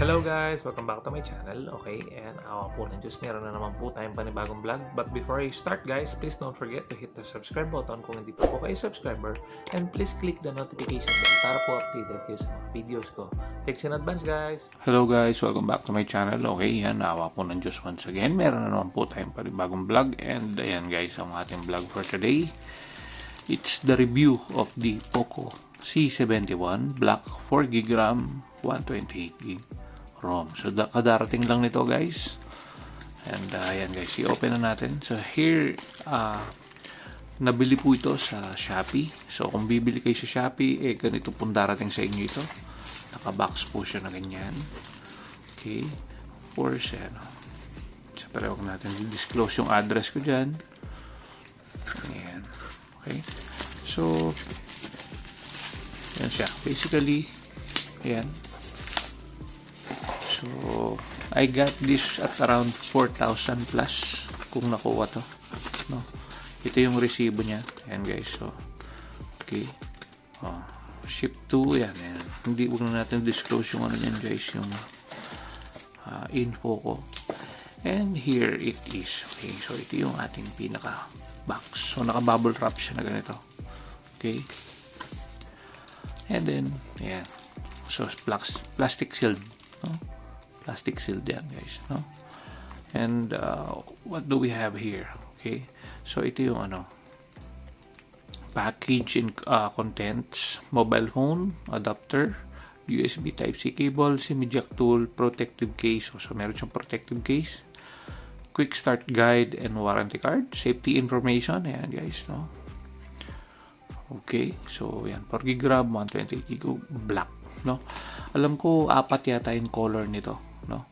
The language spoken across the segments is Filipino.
Hello guys! Welcome back to my channel. Okay, and awa po ng Diyos, meron na naman po tayong panibagong vlog. But before I start guys, please don't forget to hit the subscribe button kung hindi pa po kayo subscriber. And please click the notification bell para po updated kayo sa mga videos ko. Thanks in advance guys! Hello guys! Welcome back to my channel. Okay, yan, awa po ng Diyos once again. Meron na naman po tayong panibagong vlog. And ayan guys, ang ating vlog for today. It's the review of the Poco C71 Black 4GB RAM 128GB ROM. So kadarating lang nito guys. And ayan guys, i-open na natin. So here, nabili po ito sa Shopee. So kung bibili kayo sa Shopee, ganito pong darating sa inyo ito. Naka-box po siya na ganyan. Okay. Of course, so pero huwag natin disclose yung address ko dyan. Ayan. Okay. So, yan siya. Basically, ayan. So, I got this at around 4,000 plus kung nakuha to. No? Ito yung resibo niya. Ayan guys. So, okay. Ship to. Ayan. Hindi, huwag na natin disclose yung ano yan guys. Yung info ko. And here it is. Okay. So, ito yung ating pinaka box. So, naka-bubble wrap siya na ganito. Okay. And then, ayan. So, plastic sealed. No? Plastic sealed yan guys. No? And, what do we have here? Okay. So, ito yung ano. Package and contents. Mobile phone, adapter, USB Type-C cable, SIM jack tool, protective case. So, meron siyang protective case. Quick start guide and warranty card. Safety information. Ayan guys. No? Okay. So, yan. 4GB RAM, 128GB black. No? Alam ko, 4 yata yung color nito. No?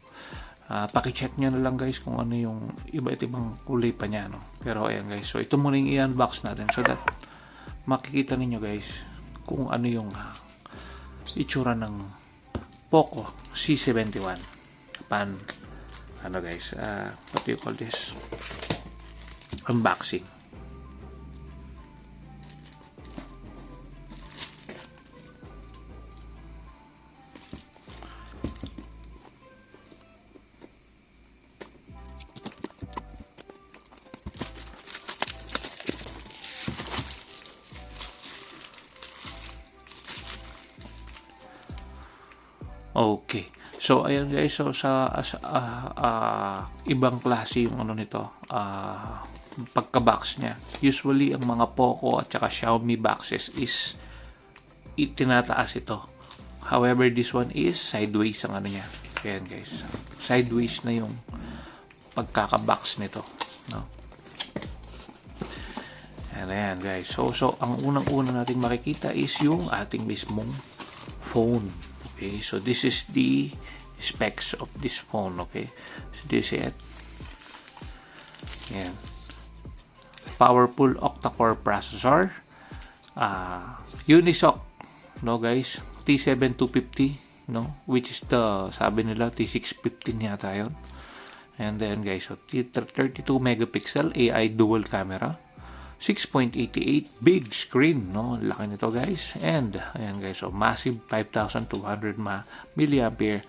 Paki-check nyo na lang guys kung ano yung iba't ibang kulay pa niya. No? Pero ayan guys. So, ito muna yung i-unbox natin. So that makikita ninyo guys kung ano yung itsura ng Poco C71. Ano guys, what do you call this? Unboxing. Okay. So, ayan guys. So, sa ibang klase yung ano nito, pagka-box niya. Usually, ang mga Poco at saka Xiaomi boxes is itinataas ito. However, this one is sideways ang ano niya. Ayan guys. Sideways na yung pagkaka-box nito. No? And ayan guys. So, ang unang-una natin makikita is yung ating mismong phone. Okay, so this is the specs of this phone. Okay, so this is it. Yan. Powerful octa-core processor. Unisoc, no guys, T7250, no, which is the, sabi nila T615 yata yun. And then guys, so 32 megapixel AI dual camera. 6.88 big screen, no? Laki nito guys. And ayan guys, so massive 5,200 milliampere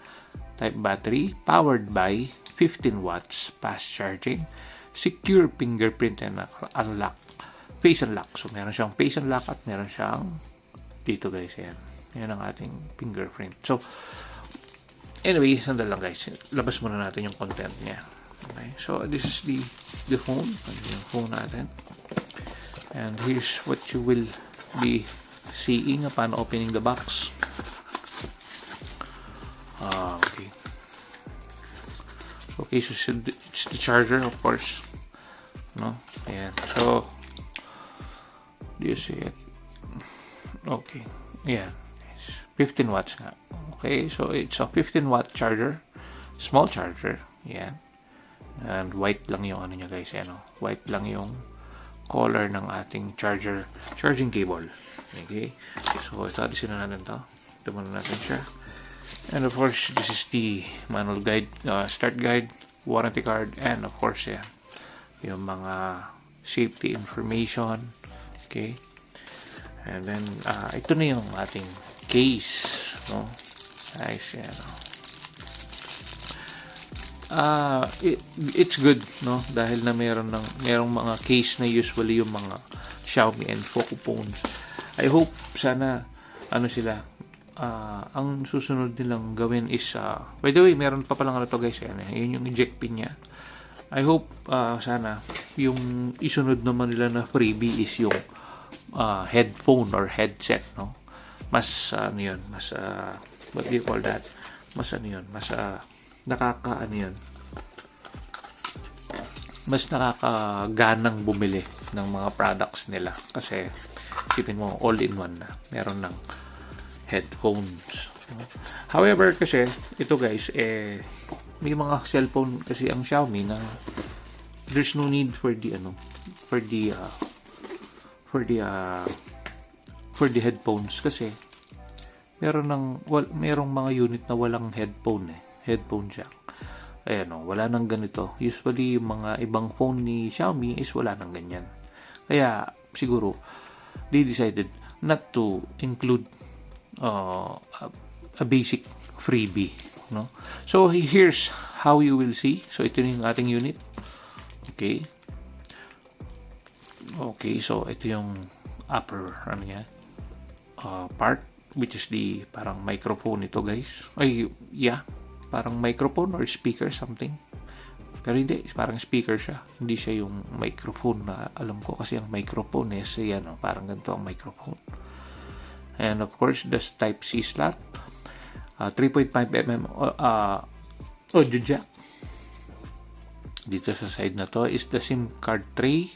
type battery, powered by 15 watts fast charging, secure fingerprint and unlock, face unlock. So meron siyang face unlock at meron siyang dito guys, yan ang ating fingerprint. So anyway, sandal lang guys, labas muna natin yung content niya. Okay, so this is the phone. Ano yung phone natin? And here's what you will be seeing upon opening the box. Okay. Okay, so it's the charger, of course. No? Ayan. So, do you see it? Okay. Yeah. 15 watts nga. Okay, so it's a 15 watt charger. Small charger. Yeah. And white lang yung ano niya guys. Ano? White lang yung color ng ating charging cable. Okay, so ito, alisin na natin ito muna natin siya. And of course, this is the manual guide, start guide, warranty card, and of course yung mga safety information. Okay, and then ito na yung ating case, no? Nice, it's good, no, dahil na merong mga case na usually yung mga Xiaomi and Poco phones. I hope sana sila ang susunod nilang gawin is by the way, meron pa palang to guys, yun yung eject pin niya. I hope sana yung isunod naman nila na freebie is yung headphone or headset, no, mas yun, mas what do you call that, mas mas mas nakakaganang bumili ng mga products nila kasi isipin mo all-in-one na meron ng headphones. However kasi ito guys, may mga cellphone kasi ang Xiaomi na there's no need for the headphones kasi merong mga unit na walang headphone jack. Ayan, wala nang ganito. Usually, yung mga ibang phone ni Xiaomi is wala nang ganyan. Kaya, siguro, they decided not to include a basic freebie, no? So, here's how you will see. So, ito yung ating unit. Okay. Okay, so, ito yung upper, part, which is the parang microphone ito, guys. Parang microphone or speaker something. Pero hindi, parang speaker siya. Hindi siya yung microphone na alam ko kasi ang microphone is parang ganito ang microphone. And of course, the Type-C slot. 3.5mm audio jack. Dito sa side na to is the SIM card tray.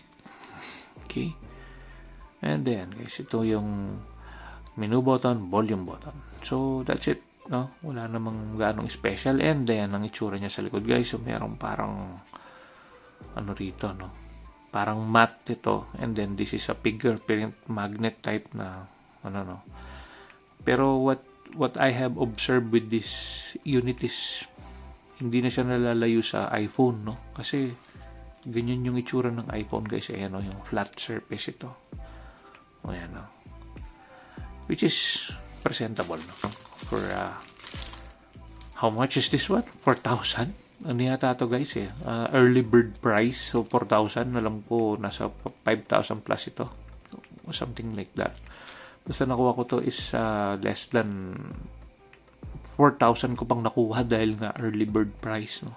Okay. And then, guys, ito yung menu button, volume button. So, that's it. No, wala namang ganong special. And then ang itsura niya sa likod, guys, so merong parang rito, no, parang matte ito, and then this is a fingerprint magnet type na no. Pero what I have observed with this unit is hindi na siya nalalayo sa iPhone, no, kasi ganyan yung itsura ng iPhone, guys. Ayan, yung flat surface ito. Ayan, no, which is presentable, no? For how much is this one? 4,000? Ano yata to, guys, early bird price. So 4,000, alam ko nasa 5,000 plus ito, something like that. Basta nakuha ko to is less than 4,000 ko pang nakuha dahil nga early bird price, no.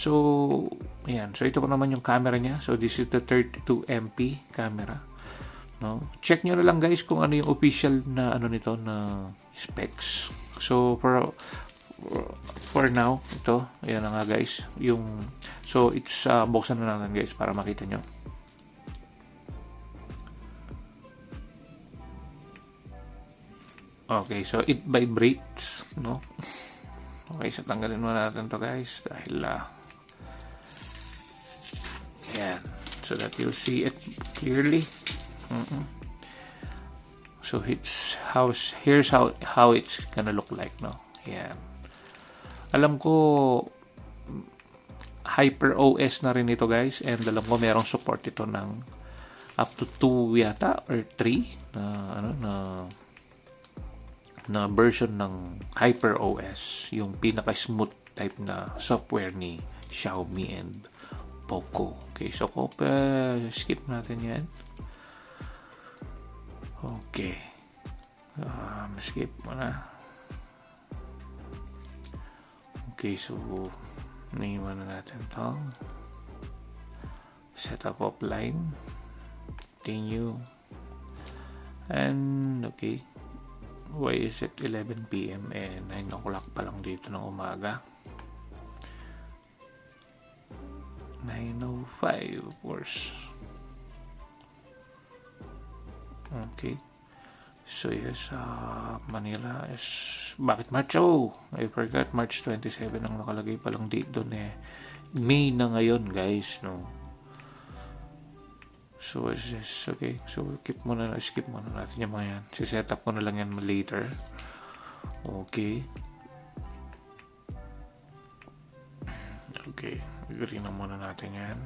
So ayan, so ito po naman yung camera niya. So this is the 32MP camera, no. Check nyo na lang, guys, kung ano yung official na nito na specs. So for now, ito, ayan na nga, guys, so it's buksan na natin, guys, para makita nyo. Okay, so it vibrates, no. Okay, so tanggalin muna natin to, guys, dahil ayan, so that you'll see it clearly. So here's how it's gonna look like, no. Yan. Alam ko HyperOS na rin ito, guys, and alam ko merong support ito ng up to 2 yata or 3 na version ng HyperOS, yung pinaka-smooth type na software ni Xiaomi and Poco. Okay, so skip natin yan. Okay. Skip mo na. Okay, so naiwan na natin to. Setup offline. Continue. And okay. Why is it 11 PM and 9 o'clock pa lang dito ng umaga? 9:05, of course. Okay. So yes, Manila is... Bakit March? Oh, I forgot. March 27 ang nakalagay palang date doon, May na ngayon, guys, no? So is this okay? So skip muna natin yung mga yan. Set up ko na lang yan later. Okay. Okay. Agree na muna natin yan.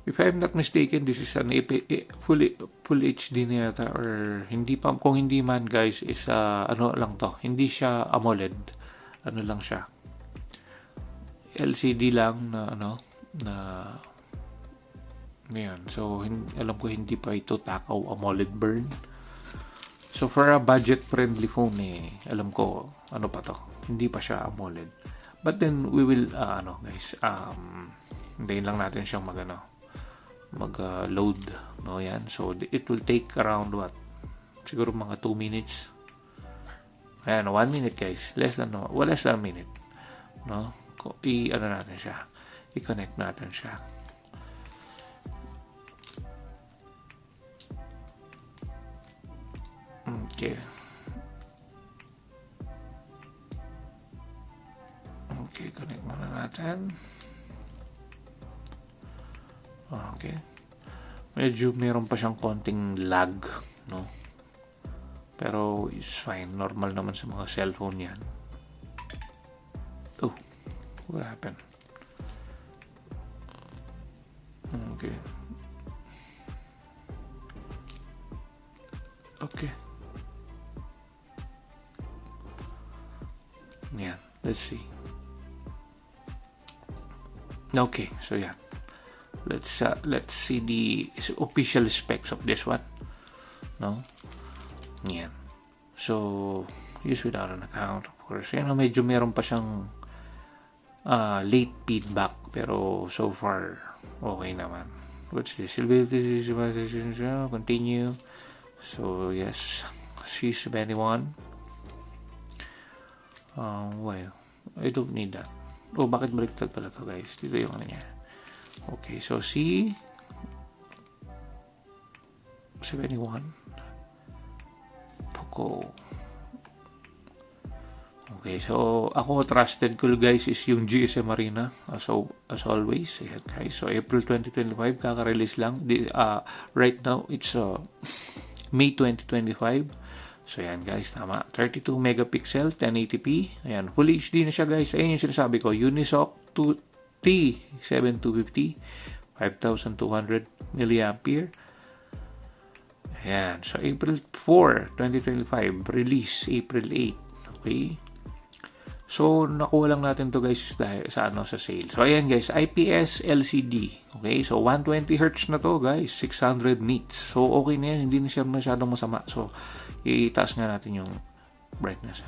If I'm not mistaken, this is an full HD na yata, or hindi pa, kung hindi man, guys, is ano lang to, hindi siya AMOLED. ano lang siya, LCD lang na ano, na ngayon. So, alam ko hindi pa ito takaw AMOLED burn. So, for a budget-friendly phone, alam ko, ano pa to, hindi pa siya AMOLED. But then, we will, guys, hintayin lang natin siyang mag-load, no, yan. So, it will take around, siguro mga 2 minutes. Ayan, 1 minute, guys. Less than a minute, no. Natin siya, i-connect natin siya. Okay. Okay, connect muna natin. Okay. Medyo meron pa siyang konting lag, no? Pero it's fine. Normal naman sa mga cellphone yan. Oh, what happened? Okay. Okay. Yeah, let's see. Okay, so yeah. Let's see the official specs of this one. No? Yeah. So, use without an account, of course. Yan, medyo meron pa siyang late feedback, pero so far okay naman. What's this? Continue. So, yes. C71. Well, I don't need that. Oh, bakit baliktad pala to, guys? Dito yung ano niya. Okay, so C71. Poco. Okay, so ako trusted ko, guys, is yung GSM Arena as always. Ayan, guys. So April 2025 kaka-release lang. Right now it's May 2025. So yan, guys, tama. 32 megapixel, 1080p. Ayan, full HD na siya, guys. Ayan yung sinasabi ko, Unisoc T7250, 5200 mAh. Ayan, so April 4, 2025, release April 8. Okay. So, nakuha lang natin to, guys, sa sale. So, ayan, guys, IPS LCD. Okay, so 120 Hz na to, guys, 600 nits. So, okay na yan, hindi na siya masyadong masama. So, itaas nga natin yung brightness.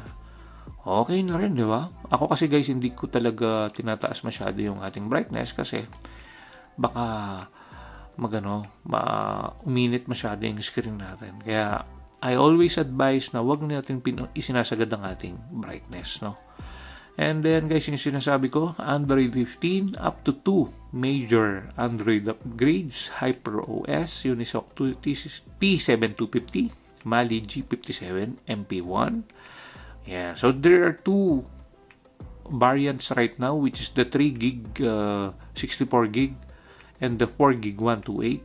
Okay na rin, di ba? Ako kasi, guys, hindi ko talaga tinataas masyado yung ating brightness kasi baka uminit masyado yung screen natin. Kaya, I always advise na wag natin isinasagad ang ating brightness, no? And then, guys, yung sinasabi ko, Android 15 up to 2 major Android upgrades, HyperOS, Unisoc P7250, Mali G57, MP1. Yeah, so there are 2 variants right now, which is the 3GB 64GB and the 4GB 128.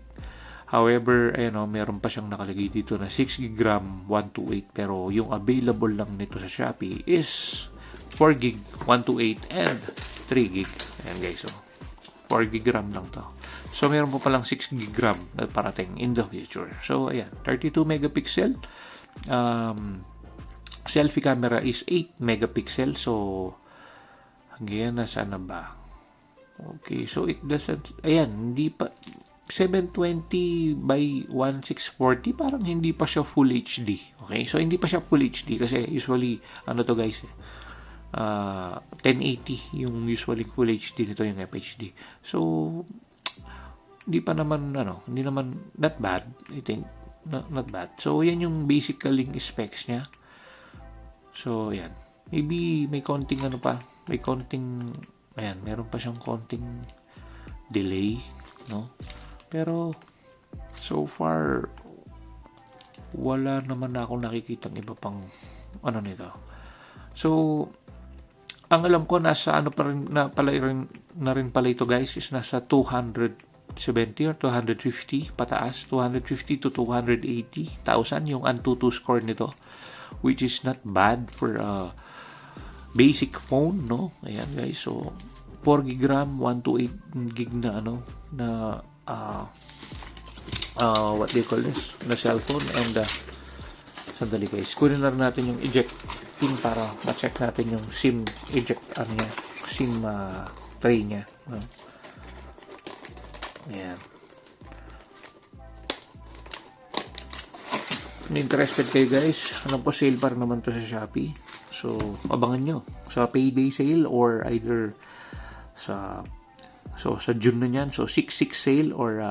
However, meron pa siyang nakalagay dito na 6GB RAM 128, pero yung available lang nito sa Shopee is 4GB 128 and 3GB. Ayan, guys, so 4GB RAM lang to. So meron pa palang 6GB RAM na parating in the future. So ayan, 32 megapixel. Selfie camera is 8 megapixel. So hanggang nasaan na ba? Okay, so it doesn't, ayan, hindi pa 720 by 1640, parang hindi pa siya full HD. Okay, so hindi pa siya full HD kasi usually, to, guys, 1080 yung usually full HD nito, yung FHD. So hindi pa naman, hindi naman, not bad, I think, not bad. So yan yung basically specs niya. So yan, maybe may konting meron pa siyang konting delay, no? Pero so far wala naman ako nakikitang iba pang nito. So ang alam ko nasa na rin pala ito, guys, is nasa 270 or 250 pataas, 250 to 280,000 yung Antutu score nito, which is not bad for a basic phone, no? Ayan, guys, so 4GB RAM, 128GB na what do you call this, na cellphone, and Sandali guys, kunin na rin natin yung eject pin para ma-check natin yung SIM eject niya, SIM tray niya. Ayan. Kung interested kayo guys, ano po, sale pa rin naman to sa Shopee. So, abangan nyo sa payday sale or either sa June na yan. So, 6/6 sale or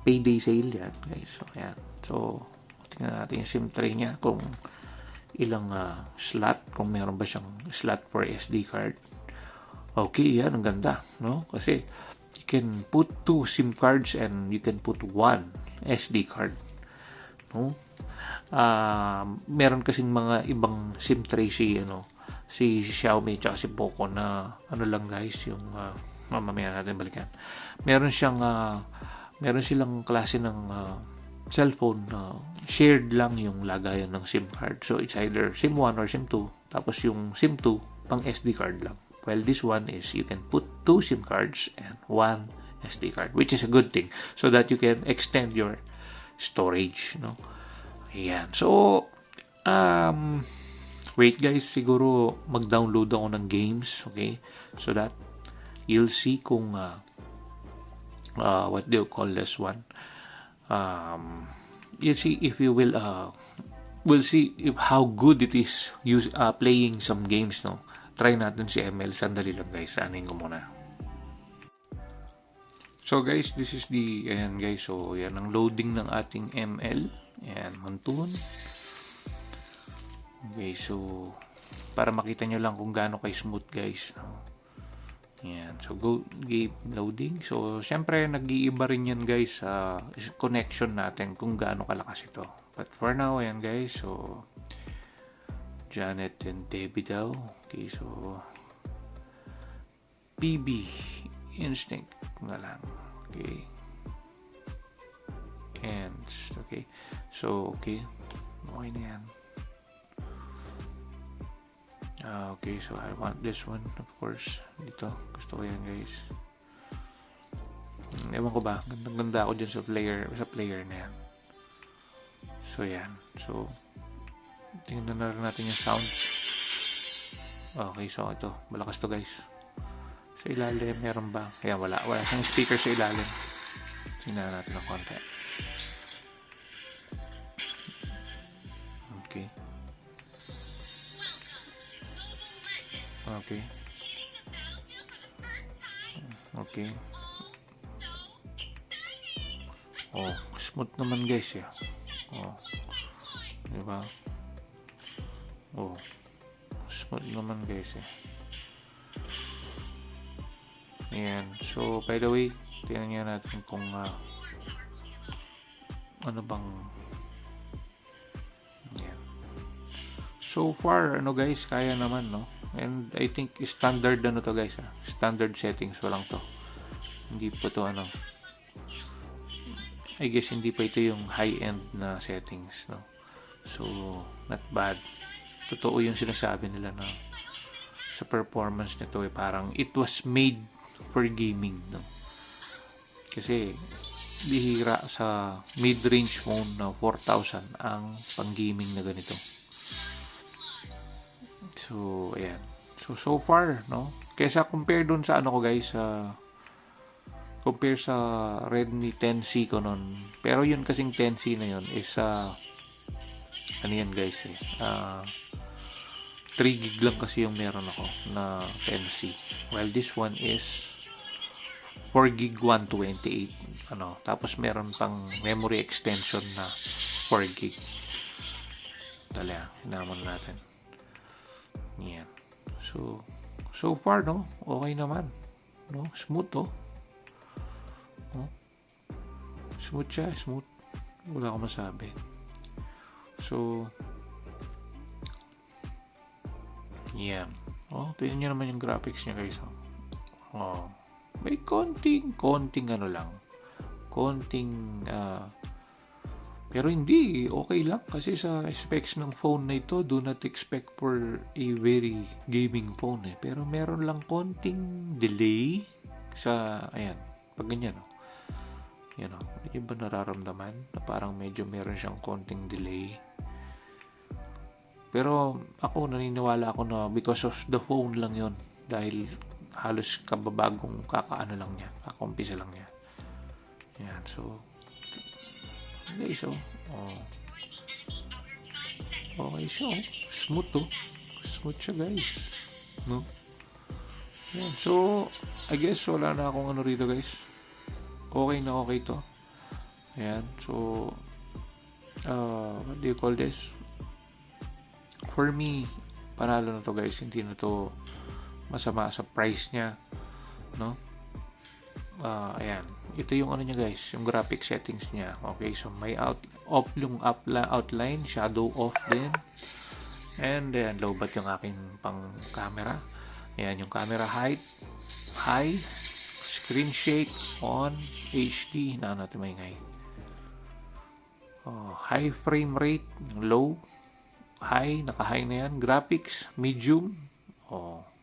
payday sale yan guys. So, ayan. So, tingnan natin yung SIM tray niya kung ilang slot, kung meron ba siyang slot for SD card. Okay, yan, ang ganda, no? Kasi you can put 2 SIM cards and you can put 1 SD card, no? Meron kasing mga ibang SIM tray si Xiaomi at si Poco na ano lang guys, yung mamaya natin balikan. Meron silang klase ng cellphone na shared lang yung lagayan ng SIM card. So it's either SIM 1 or SIM 2, tapos yung SIM 2 pang SD card lang. Well, this one is you can put 2 SIM cards and 1 SD card, which is a good thing so that you can extend your storage, no? Ayan. So, wait guys, siguro mag-download ako ng games, okay? So that you'll see kung what do you call this one? You'll see if you will we'll see if how good it is playing some games, no? Try natin si ML. Sandali lang guys, anin ko muna. So guys, this is ayan guys, so yan ang loading ng ating ML. Ayan, Montun. Okay, so para makita nyo lang kung gaano kay smooth guys, no? Ayan, so game loading. So syempre nag-iiba rin yan guys sa connection natin kung gaano kalakas ito. But for now, ayan guys, so Janet and Debbie daw. Okay, so PB Instinct na lang. Okay. And okay. So okay. Okay na yan. Okay, so I want this one, of course. Dito, gusto ko yan guys. Ewan ko ba, ganda ako dyan sa player na yan. So yan. So tingnan na rin natin yung sounds. Okay, so ito, malakas to guys. Sa ilalim, meron ba? Ayan, wala siyang speaker sa ilalim. Tingnan natin ng konti. Okay. Okay. Okay. Oh, smooth naman guys ya. Oh. Diba? Oh. Smooth naman guys eh. Ayan. So, by the way, tingnan niya natin kung ano bang ayan. So far, guys, kaya naman, no? And I think standard to guys, standard settings pa lang to. Hindi pa to I guess hindi pa ito yung high-end na settings, no? So, not bad. Totoo yung sinasabi nila na sa performance nito parang it was made for gaming, no? Kasi bihira sa mid-range phone na 4,000 ang pang-gaming na ganito. So, ayan. So far, no? Kesa compare dun sa ko guys, compare sa Redmi 10C ko nun. Pero yun kasing 10C na yun is ano yan guys 3 gig lang kasi yung meron ako na 10C. While this one is 4 gig 128. Tapos meron pang memory extension na 4 gig. Dali, hinamon natin. Yan. So far, no? Okay naman. No? Smooth, no? Smooth siya, smooth. Wala akong masabi. So, yan. Tingnan nyo naman yung graphics niya guys. May konting lang. Pero hindi, okay lang kasi sa specs ng phone na ito, do not expect for a very gaming phone Pero meron lang konting delay sa, ayan, pag ganyan you know, hindi ba nararamdaman na parang medyo meron siyang konting delay? Pero ako naniniwala ako na because of the phone lang yon, dahil halos kababagong kakaano lang niya, kakumpisa lang niya. Yan, so guys, oh. Okay siya, oh. Smooth to. Smooth siya, guys. No? Yan. So, I guess wala na akong ano rito, guys. Okay na okay to. Ayan. So, what do you call this? For me, panalo na to, guys. Hindi na to masama sa price niya. No? Ayan. Ito yung ano niya, guys. Yung graphic settings niya. Okay. So, may outline. Shadow off din. And then, lowbat yung aking pang camera. Ayan, yung camera height. High. Screen shake. On. HD. Na natin maingay. High frame rate. Low. High. Naka-high na yan. Graphics. Medium.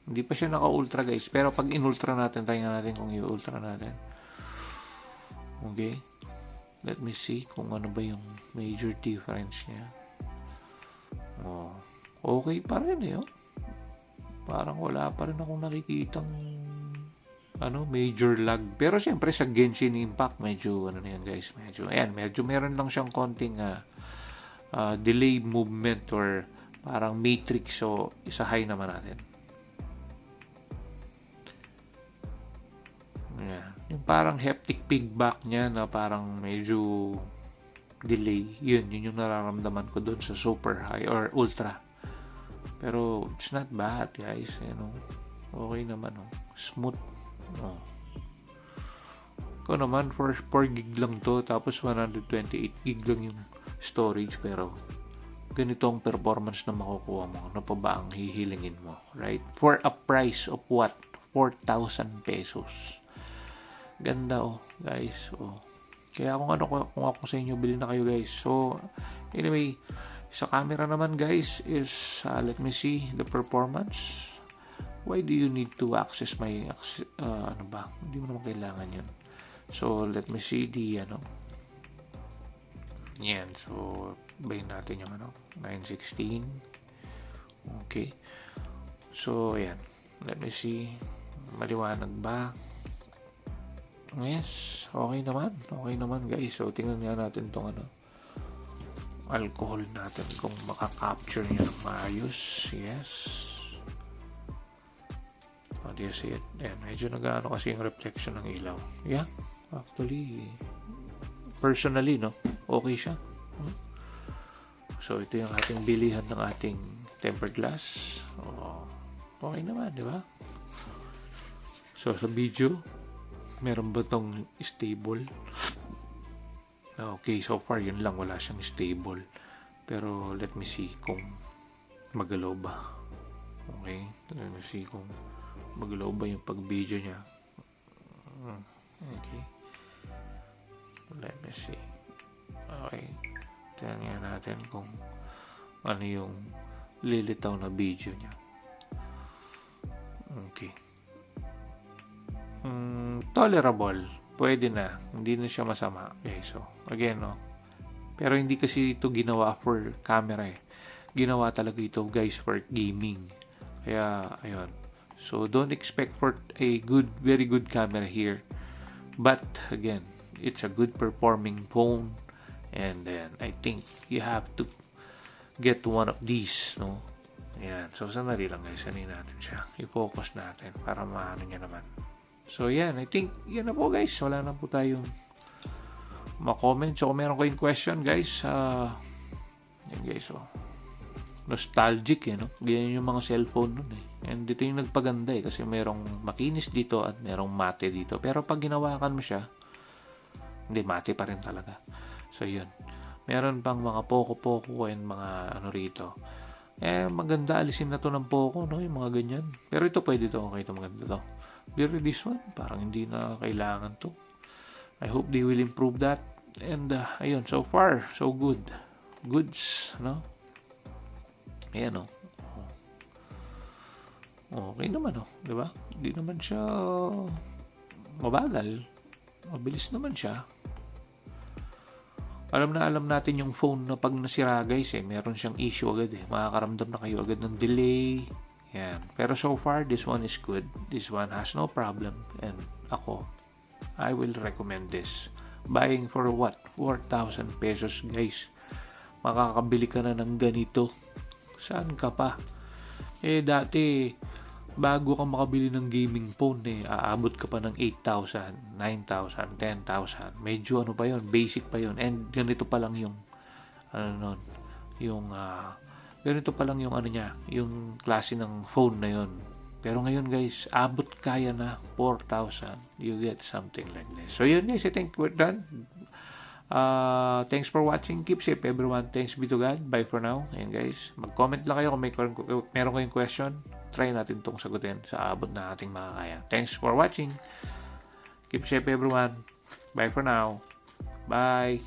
Hindi pa siya naka-ultra, guys. Pero pag in-ultra natin, tingnan natin kung i-ultra natin. Okay. Let me see kung ano ba yung major difference niya. Okay pa rin eh. Parang wala pa rin akong nakikitang major lag. Pero siyempre sa Genshin Impact, medyo ano na yan, guys. Medyo meron lang siyang konting delay movement or parang matrix. So, isa-high naman natin. Yan. Yung parang haptic feedback niya na parang medyo delay. Yun yung nararamdaman ko doon sa super high or ultra. Pero it's not bad, guys. Okay naman. Smooth. Ko naman, 4 gig lang to. Tapos 128 gig lang yung storage. Pero ganitong performance na makukuha mo. Ano pa ba ang hihilingin mo? Right? For a price of what? 4,000 pesos. Ganda guys. Kaya kung ako sa inyo, bilhin na kayo, guys. So anyway, sa camera naman, guys, is let me see the performance. Why do you need to access my hindi mo naman kailangan yun. So let me see the yan. So bayin natin yung 916. Okay. So ayan, let me see, maliwanag ba? Yes, okay naman, guys. So tingnan natin tong alcohol natin kung maka-capture niya ng maayos. Yes. Do you see it? Ayan, medyo nag-ano kasi yung reflection ng ilaw. Yeah, actually, personally, okay siya. So ito yung ating bilihan ng ating tempered glass. Okay naman, di ba? So sa video, meron ba tong stable? Okay, so far yun lang, wala siyang stable. Pero let me see kung magalaw ba. Okay, let me see kung magalaw ba yung pag-video niya. Okay, let me see. Okay, tingnan natin kung ano yung lilitaw na video niya. Okay. Tolerable. Pwede na. Hindi na siya masama. Okay, so, again, pero hindi kasi ito ginawa for camera eh. Ginawa talaga ito, guys, for gaming. Kaya, ayun. So, don't expect for a very good camera here. But, again, it's a good performing phone. And then, I think you have to get one of these, Ayan. So, sandali lang, guys. Sanin natin siya. I-focus natin para maano niya naman. So, yan. I think, yan na po, guys. Wala na po tayong ma-comment. So, kung meron kayong question, guys, yan, guys, nostalgic, Ganyan yung mga cellphone nun, And dito yung nagpaganda, kasi merong makinis dito at merong mate dito. Pero pag ginawakan mo siya, hindi, mate pa rin talaga. So, yun. Meron pang mga Poco and mga rito. Maganda alisin na to ng Poco, Yung mga ganyan. Pero ito pwede to. Okay, ito maganda to. Pero this one, parang hindi na kailangan to. I hope they will improve that. And, ayun, so far, so good. Goods, Ayan, Okay naman, di ba? Hindi naman siya mabagal. Mabilis naman siya. alam natin yung phone na pag nasira guys meron siyang issue agad makakaramdam na kayo agad ng delay. Yan. Pero so far, this one is good. This one has no problem. And I will recommend this. Buying for what? 4,000 pesos guys. Makakabili ka na ng ganito. Saan ka pa? Dati, bago ka makabili ng gaming phone aabot ka pa ng 8,000, 9,000, 10,000. Medyo pa yon, basic pa yon. And ganito pa lang yung ganito pa lang yung niya, yung klase ng phone na yon. Pero ngayon guys, abot kaya na 4,000. You get something like this. So yun guys, I think we're done. Thanks for watching. Keep safe everyone. Thanks be to God. Bye for now. Ayan guys, mag-comment lang kayo kung meron kayong question. Try natin itong sagutin sa abot na ating makakaya. Thanks for watching. Keep safe everyone. Bye for now. Bye.